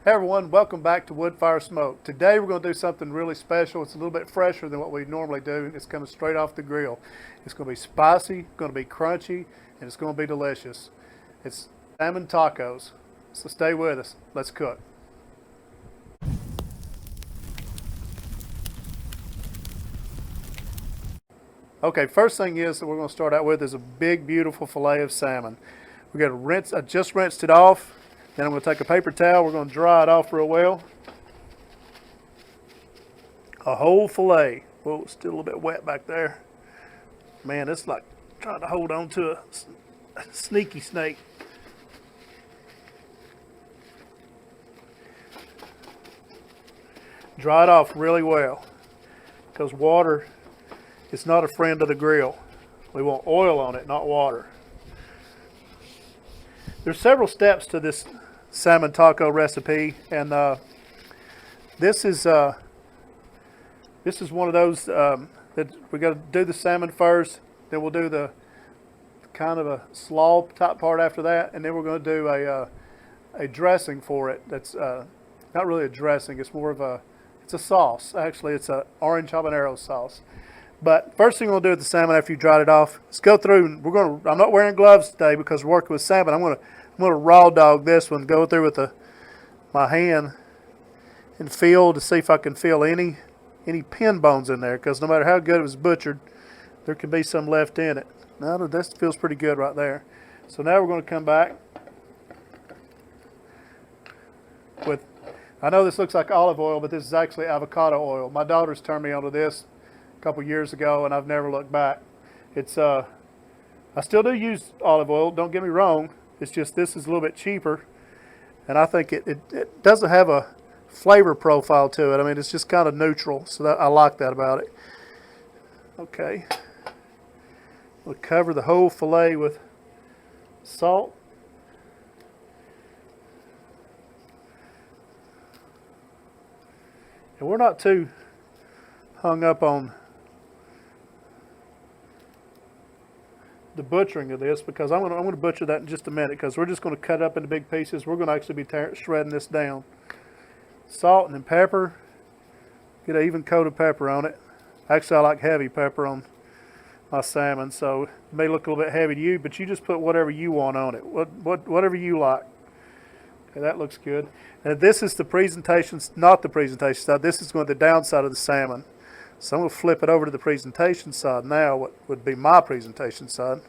Hey everyone, welcome back to Wood Fire Smoke. Today we're going to do something really special. It's a little bit fresher than what we normally do. It's coming straight off the grill. It's going to be spicy, going to be crunchy, and it's going to be delicious. It's salmon tacos. So stay with us. Let's cook. Okay, first thing is that we're going to start out with is a big, beautiful fillet of salmon. We're going to rinse. I just rinsed it off. Then I'm going to take a paper towel. We're going to dry it off real well. A whole fillet. Whoa, it's still a little bit wet back there. Man, it's like trying to hold on to a sneaky snake. Dry it off really well, because water is not a friend of the grill. We want oil on it, not water. There's several steps to this salmon taco recipe, and this is one of those that we got to do the salmon first, then we'll do the kind of a slaw type part after that, and then we're going to do a dressing for it. That's not really a dressing. It's more of it's a sauce. Actually, it's a orange habanero sauce. But first thing we'll do with the salmon after you dried it off, let's go through. And I'm not wearing gloves today because we're working with salmon. I'm gonna raw dog this one. Go through with my hand and feel to see if I can feel any pin bones in there. Because no matter how good it was butchered, there can be some left in it. Now this feels pretty good right there. So now we're going to come back with. I know this looks like olive oil, but this is actually avocado oil. My daughter's turned me onto this couple years ago, and I've never looked back. It's I still do use olive oil, don't get me wrong. It's just this is a little bit cheaper, and I think it doesn't have a flavor profile to it. I mean, it's just kind of neutral, so I like that about it. Okay, we'll cover the whole fillet with salt. And we're not too hung up on the butchering of this, because I'm going to butcher that in just a minute, because we're just going to cut it up into big pieces. We're going to actually be shredding this down. Salt and then pepper. Get an even coat of pepper on it. Actually, I like heavy pepper on my salmon, so it may look a little bit heavy to you, but you just put whatever you want on it. Whatever you like. Okay, that looks good. And this is the presentation, not the presentation side. This is going to the downside of the salmon. So I'm going to flip it over to the presentation side now, what would be my presentation side.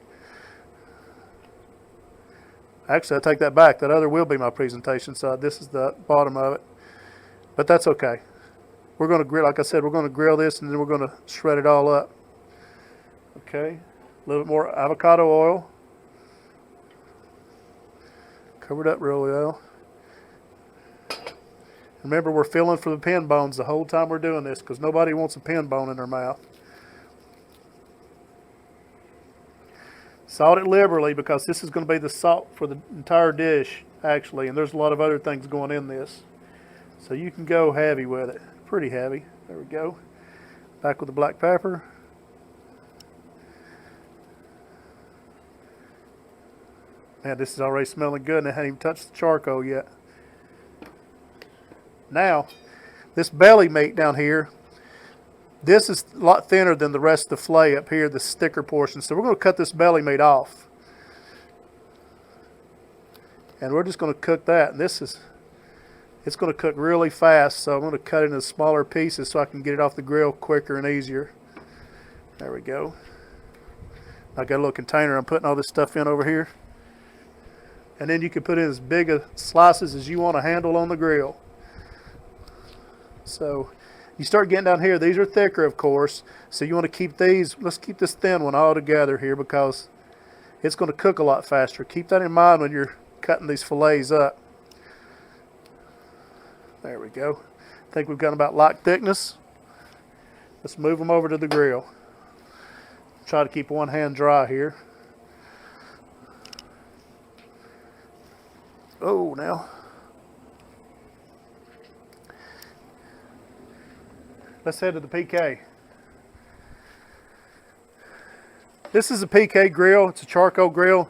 Actually, I take that back. That other will be my presentation side. This is the bottom of it. But that's okay. We're going to grill, like I said, we're going to grill this, and then we're going to shred it all up. Okay. A little bit more avocado oil. Covered up really well. Remember, we're feeling for the pin bones the whole time we're doing this, because nobody wants a pin bone in their mouth. Salt it liberally, because this is going to be the salt for the entire dish, actually, and there's a lot of other things going in this. So you can go heavy with it. Pretty heavy. There we go. Back with the black pepper. Man, this is already smelling good, and I haven't even touched the charcoal yet. Now, this belly meat down here, this is a lot thinner than the rest of the fillet up here, the thicker portion. So we're going to cut this belly meat off. And we're just going to cook that. And it's going to cook really fast, so I'm going to cut it into smaller pieces so I can get it off the grill quicker and easier. There we go. I got a little container I'm putting all this stuff in over here. And then you can put in as big of slices as you want to handle on the grill. So you start getting down here, these are thicker, of course, so you want to keep these, let's keep this thin one all together here, because it's going to cook a lot faster. Keep that in mind when you're cutting these fillets up. There we go. I think we've got about like thickness. Let's move them over to the grill. Try to keep one hand dry here. Oh, now. Let's head to the PK. This is a PK grill. It's a charcoal grill.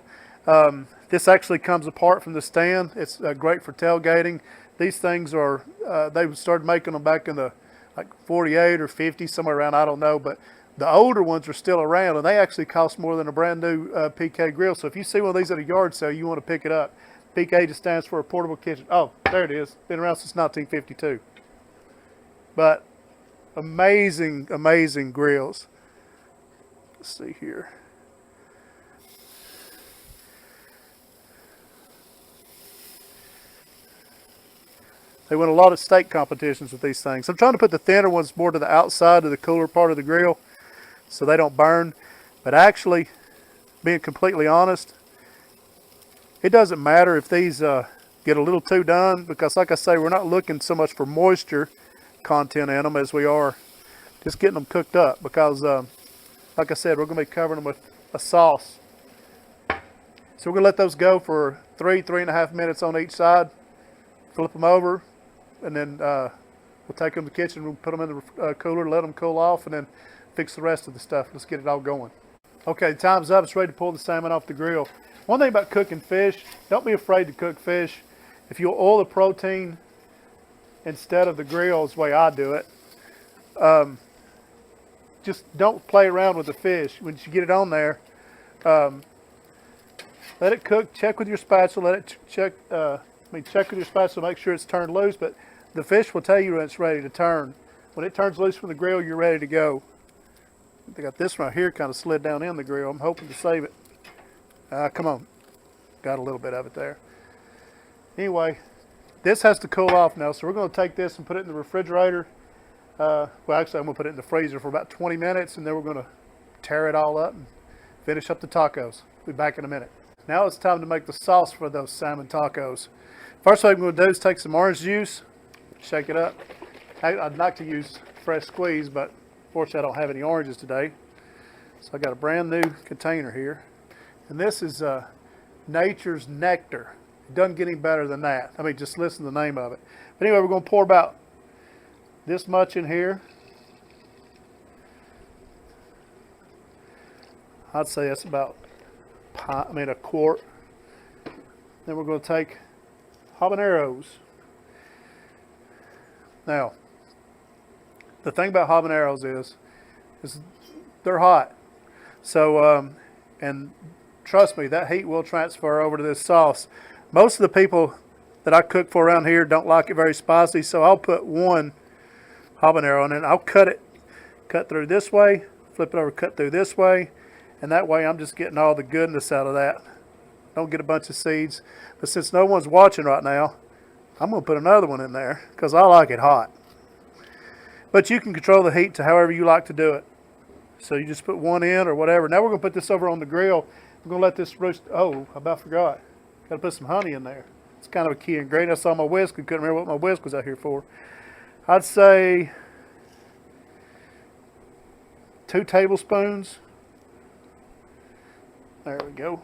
This actually comes apart from the stand. It's great for tailgating. These things are, they started making them back in the like 48 or 50, somewhere around, I don't know, but the older ones are still around, and they actually cost more than a brand new PK grill. So if you see one of these at a yard sale, you want to pick it up. PK just stands for a portable kitchen. Oh, there it is. Been around since 1952. But amazing, amazing grills. Let's see here. They win a lot of steak competitions with these things. I'm trying to put the thinner ones more to the outside of the cooler part of the grill so they don't burn. But actually, being completely honest, it doesn't matter if these get a little too done, because like I say, we're not looking so much for moisture content in them as we are just getting them cooked up, because like I said, we're going to be covering them with a sauce. So we're going to let those go for 3.5 minutes on each side. Flip them over, and then we'll take them to the kitchen, we'll put them in the cooler, let them cool off, and then fix the rest of the stuff. Let's get it all going. Okay, time's up. It's ready to pull the salmon off the grill. One thing about cooking fish, don't be afraid to cook fish. If you'll oil the protein instead of the grill is the way I do it. Just don't play around with the fish. When you get it on there, let it cook. Check with your spatula. Let it check with your spatula, make sure it's turned loose, but the fish will tell you when it's ready to turn. When it turns loose from the grill, you're ready to go. I got this right here kind of slid down in the grill. I'm hoping to save it. Come on. Got a little bit of it there. Anyway, this has to cool off now, so we're going to take this and put it in the refrigerator. Well, actually, I'm going to put it in the freezer for about 20 minutes, and then we're going to tear it all up and finish up the tacos. Be back in a minute. Now it's time to make the sauce for those salmon tacos. First thing I'm going to do is take some orange juice, shake it up. I'd like to use fresh squeeze, but fortunately I don't have any oranges today. So I got a brand new container here. And this is Nature's Nectar. It doesn't get any better than that. I mean, just listen to the name of it. But anyway, we're going to pour about this much in here. I'd say that's about a quart. Then we're going to take Habaneros. Now, the thing about Habaneros is they're hot. So, and trust me, that heat will transfer over to this sauce. Most of the people that I cook for around here don't like it very spicy, so I'll put one habanero and then I'll cut through this way, flip it over, cut through this way, and that way I'm just getting all the goodness out of that. Don't get a bunch of seeds. But since no one's watching right now, I'm going to put another one in there because I like it hot. But you can control the heat to however you like to do it. So you just put one in or whatever. Now we're going to put this over on the grill. We're going to let this roast. Oh, I about forgot. Got to put some honey in there. It's kind of a key ingredient. I saw my whisk and couldn't remember what my whisk was out here for. I'd say 2 tablespoons. There we go.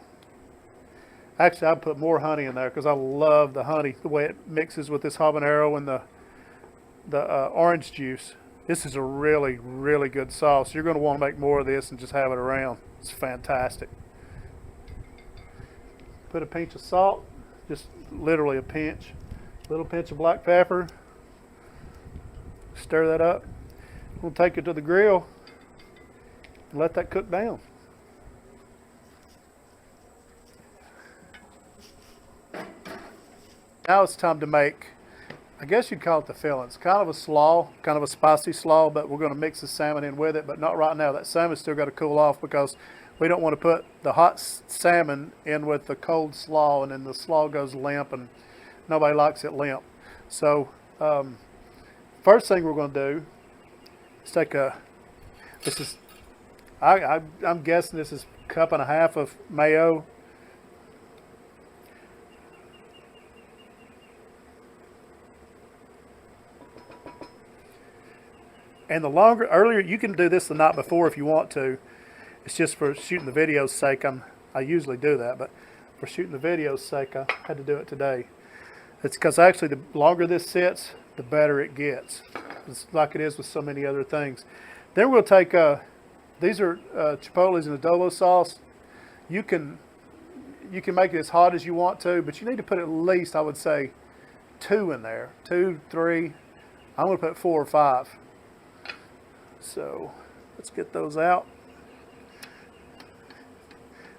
Actually, I'd put more honey in there because I love the honey, the way it mixes with this habanero and the orange juice. This is a really, really good sauce. You're going to want to make more of this and just have it around. It's fantastic. Put a pinch of salt, just literally a pinch. A little pinch of black pepper. Stir that up. We'll take it to the grill and let that cook down. Now it's time to make, I guess you'd call it the filling. It's kind of a slaw, kind of a spicy slaw, but we're going to mix the salmon in with it, but not right now. That salmon's still got to cool off because we don't want to put the hot salmon in with the cold slaw, and then the slaw goes limp, and nobody likes it limp. So first thing we're going to do is take I'm guessing this is 1.5 cups of mayo. And earlier, you can do this the night before if you want to. It's just for shooting the video's sake. I usually do that, but for shooting the video's sake, I had to do it today. It's because actually the longer this sits, the better it gets. It's like it is with so many other things. Then we'll take, these are Chipotles and Adobo sauce. You can make it as hot as you want to, but you need to put at least, I would say, 2 in there. 2, 3. I'm going to put 4 or 5. So let's get those out.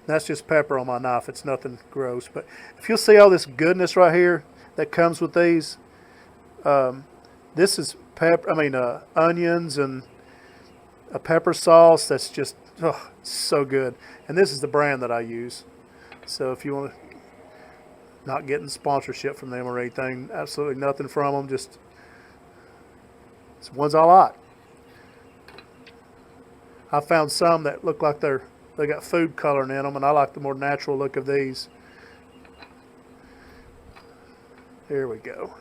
That's just pepper on my knife. It's nothing gross. But if you'll see all this goodness right here that comes with these, this is onions and a pepper sauce that's just so good. And this is the brand that I use. So if you want to, not getting sponsorship from them or anything, absolutely nothing from them, just it's the ones I like. I found some that look like they got food coloring in them, and I like the more natural look of these. Here we go.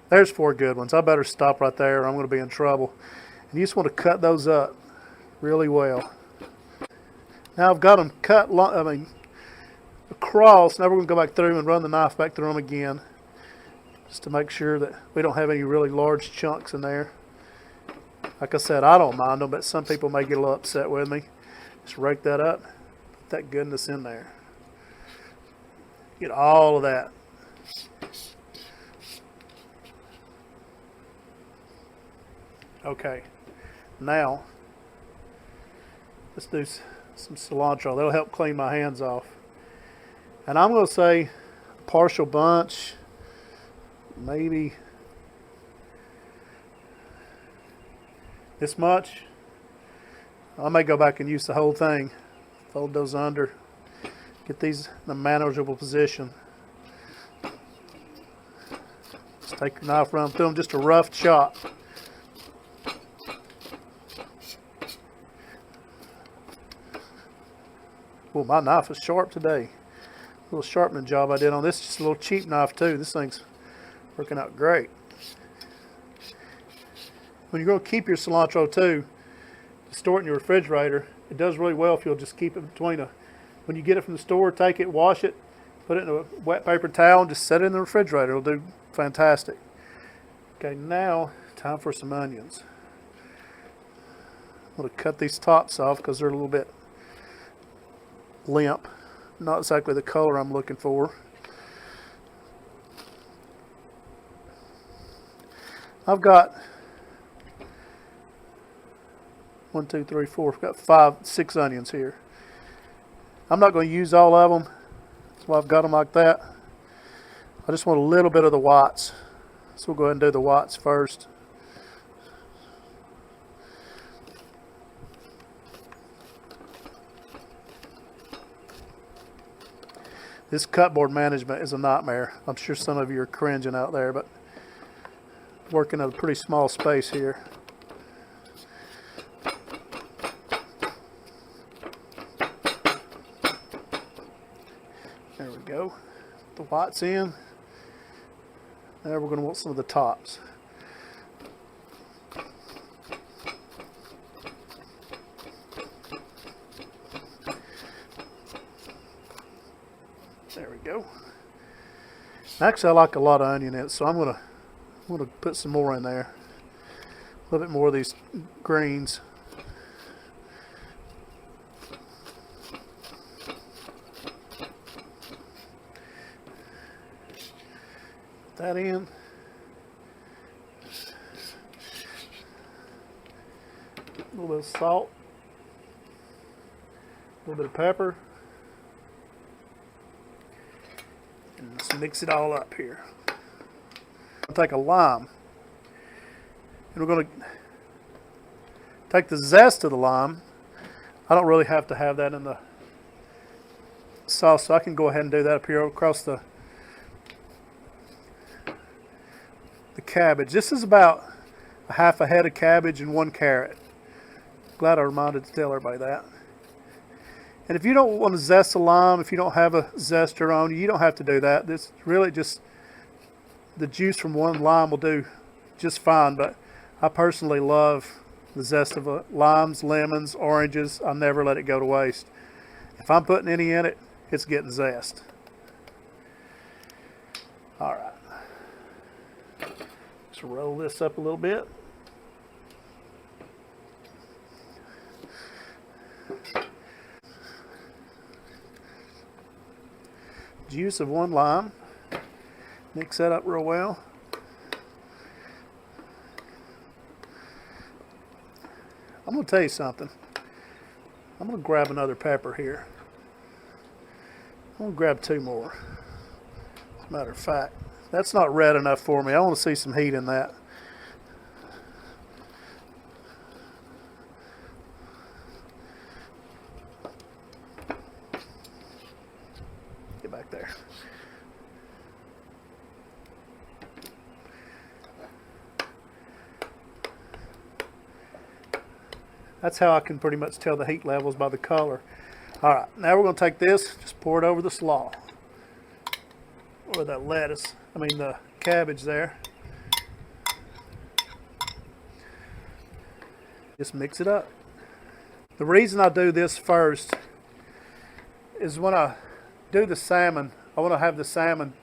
There's 4 good ones. I better stop right there or I'm going to be in trouble. And you just want to cut those up really well. Now I've got them cut across. Now we're going to go back through and run the knife back through them again, just to make sure that we don't have any really large chunks in there. Like I said, I don't mind them, but some people may get a little upset with me. Just rake that up, put that goodness in there. Get all of that. Okay, now let's do some cilantro. That'll help clean my hands off. And I'm going to say a partial bunch, maybe this much. I may go back and use the whole thing. Fold those under. Get these in a manageable position. Just take the knife, run through them, just a rough chop. Well, my knife is sharp today. A little sharpening job I did on this. Just a little cheap knife too. This thing's working out great. When you're going to keep your cilantro too, store it in your refrigerator. It does really well if you'll just keep it between when you get it from the store, take it, wash it, put it in a wet paper towel, and just set it in the refrigerator. It'll do fantastic. Okay, now time for some onions. I'm going to cut these tops off because they're a little bit limp. Not exactly the color I'm looking for. I've got 1, 2, 3, 4. I've got 5, 6 onions here. I'm not going to use all of them. That's why I've got them like that. I just want a little bit of the whites. So we'll go ahead and do the whites first. This cutboard management is a nightmare. I'm sure some of you are cringing out there, but working at a pretty small space here. There we go. Put the whites in. Now we're going to want some of the tops. There we go. Actually, I like a lot of onion in it, so I'm going to put some more in there. A little bit more of these greens. Put that in. A little bit of salt. A little bit of pepper. And let's mix it all up here. I'll take a lime, and we're going to take the zest of the lime. I don't really have to have that in the sauce, so I can go ahead and do that up here across the cabbage. This is about a half a head of cabbage and 1 carrot. Glad I reminded to tell everybody that. And if you don't want to zest a lime, if you don't have a zester on, you don't have to do that. This really just, the juice from 1 lime will do just fine, but I personally love the zest of limes, lemons, oranges. I never let it go to waste. If I'm putting any in it, it's getting zest. All right. Let's roll this up a little bit. Juice of 1 lime. Mix that up real well. I'm going to tell you something. I'm going to grab another pepper here. I'm going to grab 2 more. As a matter of fact, that's not red enough for me. I want to see some heat in that. Get back there. That's how I can pretty much tell the heat levels by the color. All right, now we're going to take this, just pour it over the slaw. Or that lettuce, the cabbage there. Just mix it up. The reason I do this first is when I do the salmon, I want to have the salmon,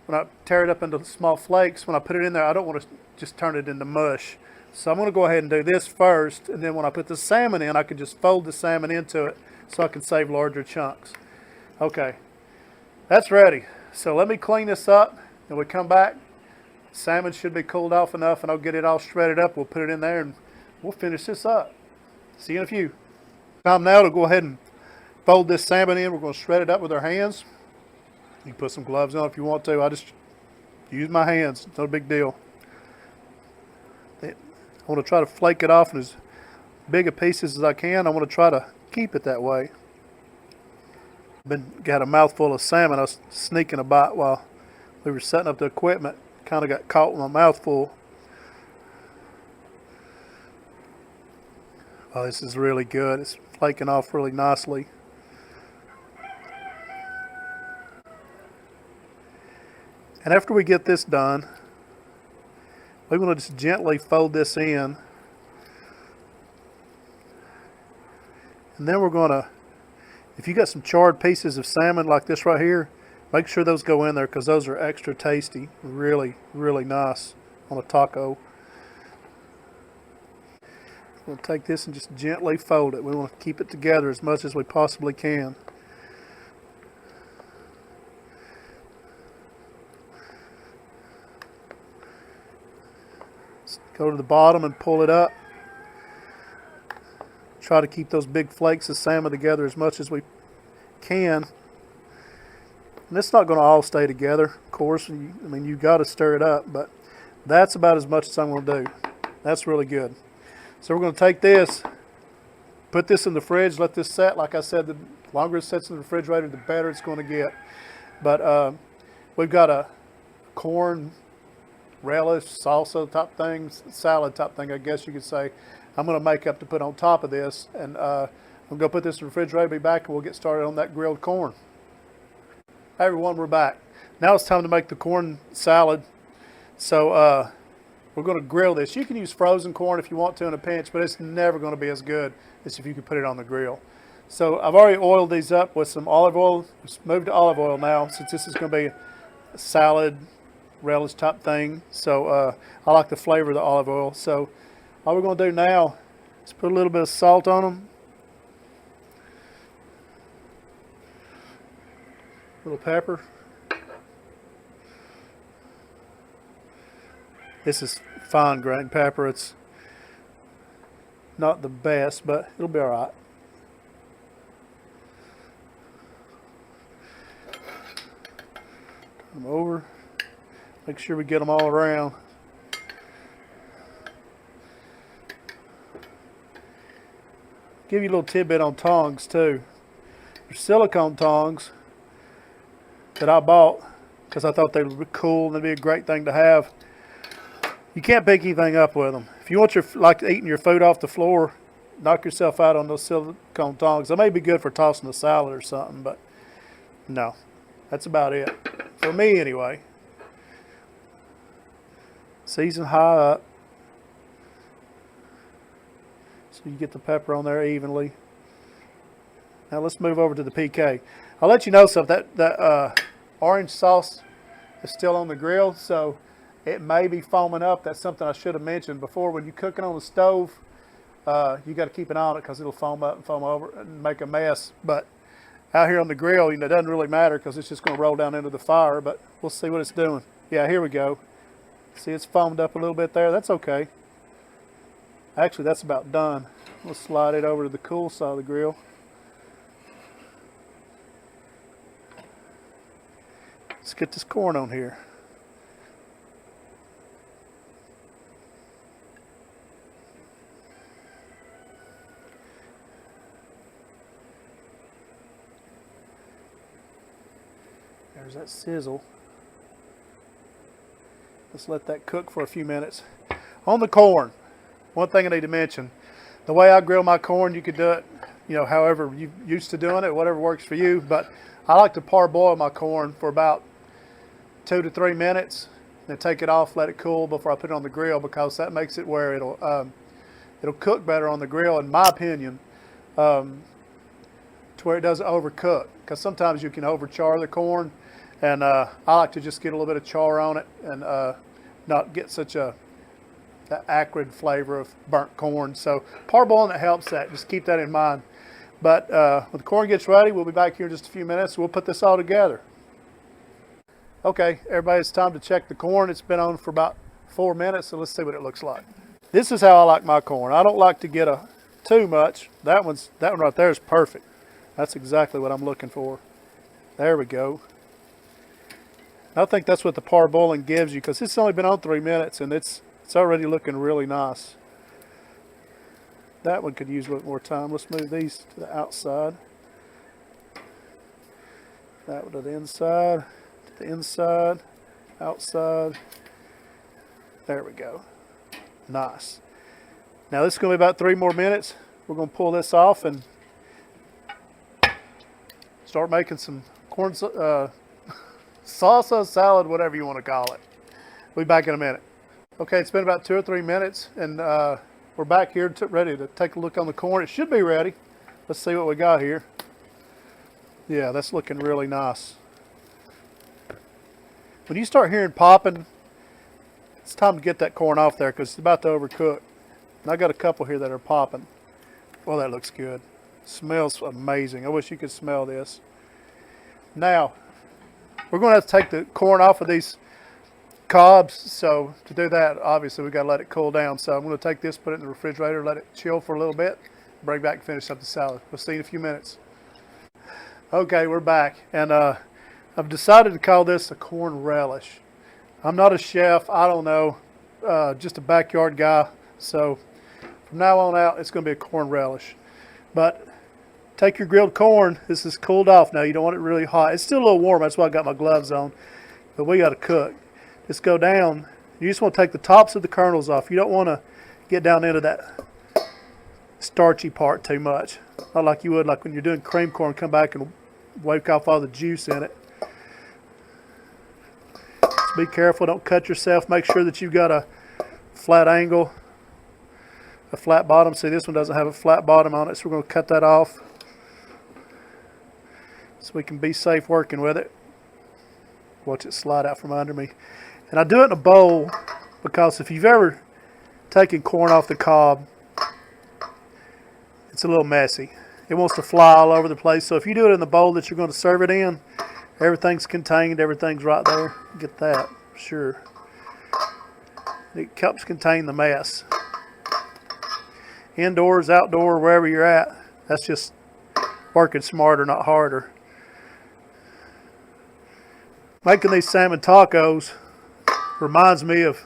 when I tear it up into small flakes, when I put it in there, I don't want to just turn it into mush. So I'm going to go ahead and do this first, and then when I put the salmon in, I can just fold the salmon into it so I can save larger chunks. Okay, that's ready. So let me clean this up, and we come back. Salmon should be cooled off enough, and I'll get it all shredded up. We'll put it in there, and we'll finish this up. See you in a few. Time now to go ahead and fold this salmon in. We're going to shred it up with our hands. You can put some gloves on if you want to. I just use my hands. It's no big deal. I want to try to flake it off in as big a pieces as I can. I want to try to keep it that way. Got a mouthful of salmon. I was sneaking a bite while we were setting up the equipment. Kind of got caught with my mouth full. Oh, this is really good. It's flaking off really nicely. And after we get this done, we want to just gently fold this in. And then we're going to, if you got some charred pieces of salmon like this right here, make sure those go in there because those are extra tasty. Really, really nice on a taco. We'll take this and just gently fold it. We want to keep it together as much as we possibly can. Go to the bottom and pull it up. Try to keep those big flakes of salmon together as much as we can. And it's not going to all stay together, of course. You've got to stir it up, but that's about as much as I'm going to do. That's really good. So we're going to take this, put this in the fridge, let this set. Like I said, the longer it sits in the refrigerator, the better it's going to get. But we've got a corn relish, salsa type thing, salad type thing, I guess you could say. I'm going to make up to put on top of this, and I'm going to put this in the refrigerator, be back, and we'll get started on that grilled corn. Hey everyone, we're back. Now it's time to make the corn salad. So we're going to grill this. You can use frozen corn if you want to in a pinch, but it's never going to be as good as if you could put it on the grill. So I've already oiled these up with some olive oil. Let's move to olive oil now, since this is going to be a salad relish type thing. So I like the flavor of the olive oil. So all we're going to do now is put a little bit of salt on them. A little pepper. This is fine grained pepper. It's not the best, but it'll be all right. Turn them over. Make sure we get them all around. Give you a little tidbit on tongs too. There's silicone tongs that I bought because I thought they would be cool and they'd be a great thing to have. You can't pick anything up with them. If you want like eating your food off the floor, knock yourself out on those silicone tongs. They may be good for tossing a salad or something, but no, that's about it. For me anyway. Season high up. So you get the pepper on there evenly. Now let's move over to the PK. I'll let you know something. That orange sauce is still on the grill, so it may be foaming up. That's something I should have mentioned before. When you cook it on the stove, you got to keep an eye on it because it'll foam up and foam over and make a mess. But out here on the grill, it doesn't really matter because it's just going to roll down into the fire. But we'll see what it's doing. Yeah, here we go. See, it's foamed up a little bit there. That's okay. Actually, that's about done. We'll slide it over to the cool side of the grill. Let's get this corn on here. There's that sizzle. Let's let that cook for a few minutes. On the corn, one thing I need to mention, the way I grill my corn, you could do it, you know, however you used to doing it, whatever works for you, but I like to parboil my corn for about 2 to 3 minutes, then take it off, let it cool before I put it on the grill, because that makes it where it'll cook better on the grill, in my opinion, to where it doesn't overcook, because sometimes you can overchar the corn, and I like to just get a little bit of char on it and not get such that acrid flavor of burnt corn. So parboiling, that helps that. Just keep that in mind. But when the corn gets ready, we'll be back here in just a few minutes. We'll put this all together. Okay, everybody, it's time to check the corn. It's been on for about 4 minutes, so let's see what it looks like. This is how I like my corn. I don't like to get too much. That one right there is perfect. That's exactly what I'm looking for. There we go. I think that's what the parboiling gives you, because it's only been on 3 minutes and it's already looking really nice. That one could use a little more time. Let's move these to the outside. That one to the inside, outside. There we go. Nice. Now this is going to be about 3 more minutes. We're going to pull this off and start making some corn salsa, salad, whatever you want to call it. We'll be back in a minute. Okay, it's been about 2 or 3 minutes, and we're back here ready to take a look on the corn. It should be ready. Let's see what we got here. Yeah, that's looking really nice. When you start hearing popping, it's time to get that corn off there, because it's about to overcook. And I got a couple here that are popping. Well, that looks good. Smells amazing. I wish you could smell this. Now, we're going to have to take the corn off of these cobs, so to do that, obviously we've got to let it cool down. So I'm going to take this, put it in the refrigerator, let it chill for a little bit, bring back and finish up the salad. We'll see you in a few minutes. Okay, we're back, and I've decided to call this a corn relish. I'm not a chef, I don't know, just a backyard guy, so from now on out it's going to be a corn relish. But take your grilled corn. This is cooled off now. You don't want it really hot. It's still a little warm. That's why I got my gloves on. But we got to cook. Just go down. You just want to take the tops of the kernels off. You don't want to get down into that starchy part too much. Not like you would like when you're doing cream corn. Come back and wake off all the juice in it. Just be careful. Don't cut yourself. Make sure that you've got a flat angle, a flat bottom. See, this one doesn't have a flat bottom on it, so we're going to cut that off, so we can be safe working with it. Watch it slide out from under me. And I do it in a bowl, because if you've ever taken corn off the cob, it's a little messy. It wants to fly all over the place. So if you do it in the bowl that you're going to serve it in, everything's contained, everything's right there. Get that, sure. It helps contain the mess. Indoors, outdoor, wherever you're at, that's just working smarter, not harder. Making these salmon tacos reminds me of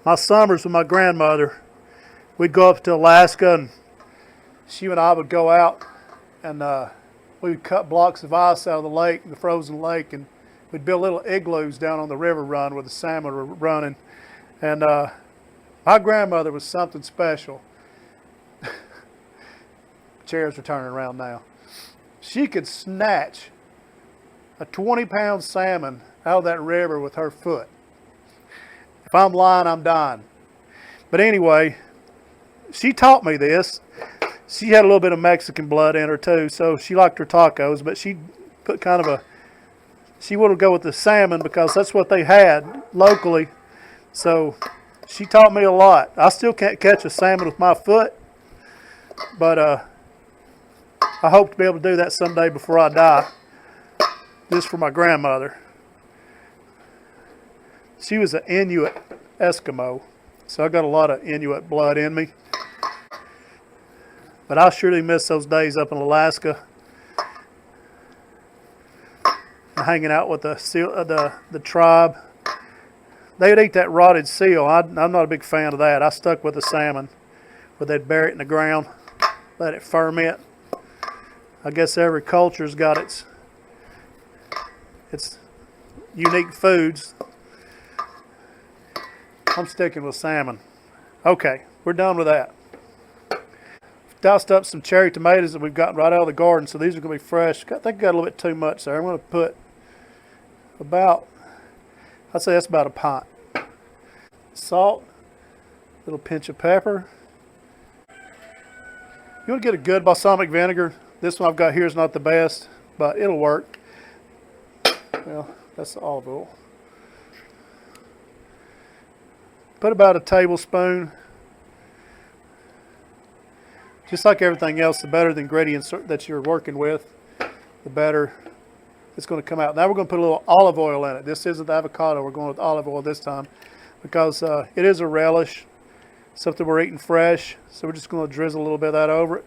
my summers with my grandmother. We'd go up to Alaska, and she and I would go out, and we would cut blocks of ice out of the lake, the frozen lake, and we'd build little igloos down on the river run where the salmon were running. And my grandmother was something special. Chairs are turning around now. She could snatch a 20-pound salmon out of that river with her foot. If I'm lying, I'm dying. But anyway, she taught me this. She had a little bit of Mexican blood in her too, so she liked her tacos, but she put kind of she would go with the salmon because that's what they had locally. So she taught me a lot. I still can't catch a salmon with my foot, but I hope to be able to do that someday before I die. Just for my grandmother. She was an Inuit Eskimo, so I got a lot of Inuit blood in me. But I surely miss those days up in Alaska, hanging out with the tribe. They'd eat that rotted seal. I'm not a big fan of that. I stuck with the salmon, where they'd bury it in the ground, let it ferment. I guess every culture's got its unique foods. I'm sticking with salmon. Okay, we're done with that. Diced up some cherry tomatoes that we've gotten right out of the garden, so these are going to be fresh. I think I got a little bit too much there. I'm going to put about, I'd say that's about a pint. Salt, a little pinch of pepper. You want to get a good balsamic vinegar. This one I've got here is not the best, but it'll work. Well, that's the olive oil. Put about a tablespoon. Just like everything else, the better the ingredients that you're working with, the better it's going to come out. Now we're going to put a little olive oil in it. This isn't avocado. We're going with olive oil this time because it is a relish, something we're eating fresh. So we're just going to drizzle a little bit of that over it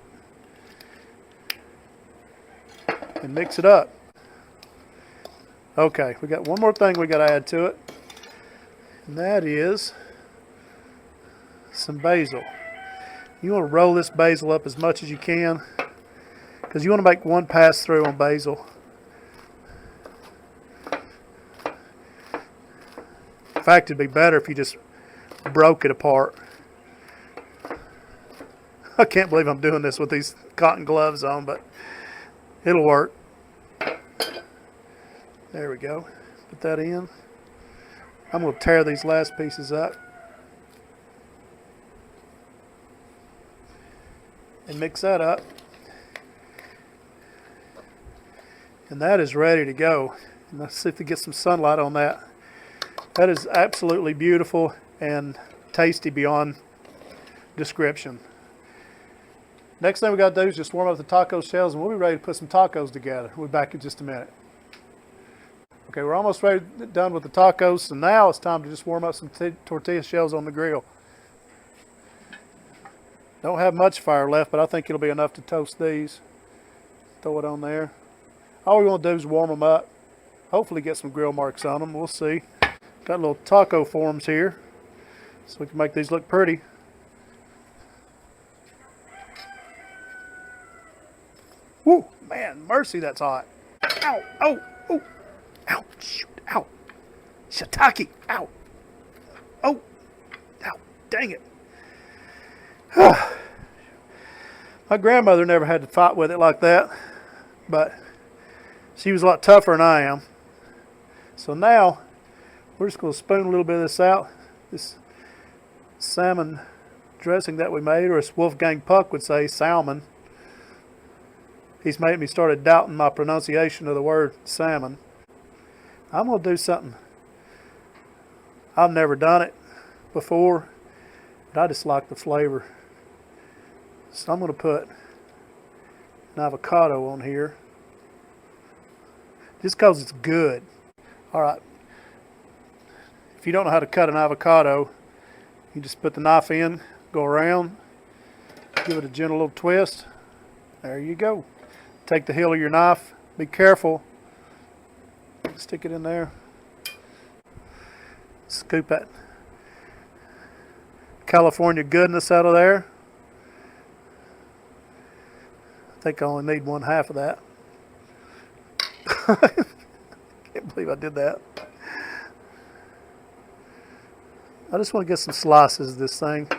and mix it up. Okay, we got one more thing we got to add to it, and that is some basil. You want to roll this basil up as much as you can because you want to make one pass through on basil. In fact, it'd be better if you just broke it apart. I can't believe I'm doing this with these cotton gloves on, but it'll work. There we go. Put that in. I'm going to tear these last pieces up and mix that up. And that is ready to go. And let's see if we get some sunlight on that. That is absolutely beautiful and tasty beyond description. Next thing we got to do is just warm up the taco shells, and we'll be ready to put some tacos together. We'll be back in just a minute. Okay, we're almost ready, done with the tacos, so now it's time to just warm up some tortilla shells on the grill. Don't have much fire left, but I think it'll be enough to toast these. Throw it on there. All we're going to do is warm them up. Hopefully get some grill marks on them. We'll see. Got little taco forms here, so we can make these look pretty. Woo, man, mercy, that's hot. Ow, oh, oh, ow, shoot, ow. Shiitake, ow. Oh, ow, dang it. My grandmother never had to fight with it like that, but she was a lot tougher than I am. So now, we're just going to spoon a little bit of this out. This salmon dressing that we made, or as Wolfgang Puck would say, salmon. He's made me started doubting my pronunciation of the word salmon. I'm going to do something. I've never done it before, but I just like the flavor. So I'm going to put an avocado on here, just because it's good. All right. If you don't know how to cut an avocado, you just put the knife in, go around, give it a gentle little twist. There you go. Take the heel of your knife. Be careful. Stick it in there. Scoop that California goodness out of there. I think I only need 1/2 of that. Can't believe I did that. I just want to get some slices of this thing,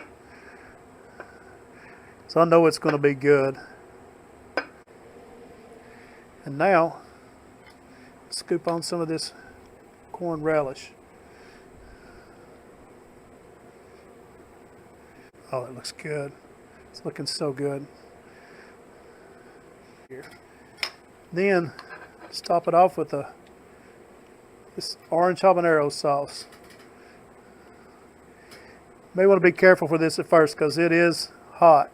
so I know it's going to be good. And now, scoop on some of this corn relish. Oh, it looks good. It's looking so good. Here. Then, let's top it off with this orange habanero sauce. May want to be careful for this at first because it is hot.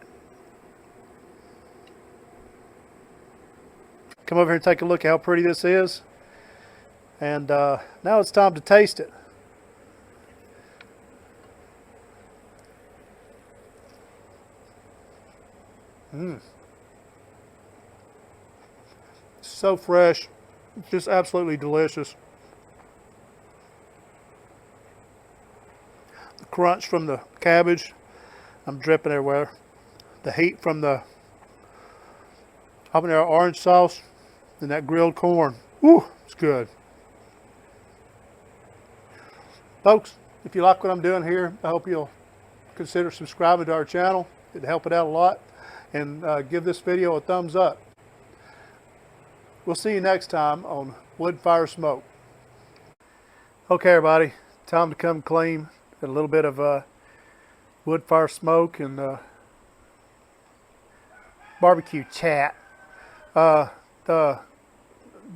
Come over here and take a look at how pretty this is. And now it's time to taste it. So fresh, just absolutely delicious. The crunch from the cabbage, I'm dripping everywhere. The heat from the habanero orange sauce and that grilled corn. Woo, it's good. Folks, if you like what I'm doing here, I hope you'll consider subscribing to our channel. It'd help it out a lot. And give this video a thumbs up. We'll see you next time on Wood Fire Smoke. Okay, everybody, time to come clean. Got a little bit of wood fire smoke and barbecue chat. The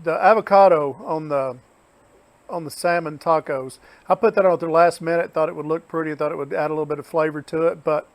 avocado on the salmon tacos, I put that on at the last minute. Thought it would look pretty. Thought it would add a little bit of flavor to it, but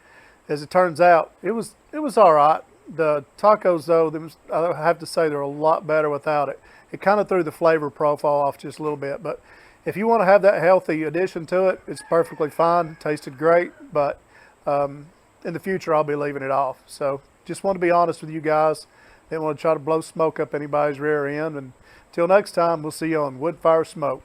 as it turns out, it was all right. The tacos, though, I have to say they're a lot better without it. It kind of threw the flavor profile off just a little bit, but if you want to have that healthy addition to it, it's perfectly fine. Tasted great, but in the future, I'll be leaving it off. So just want to be honest with you guys. Didn't want to try to blow smoke up anybody's rear end. And until next time, we'll see you on Wood Fire Smoke.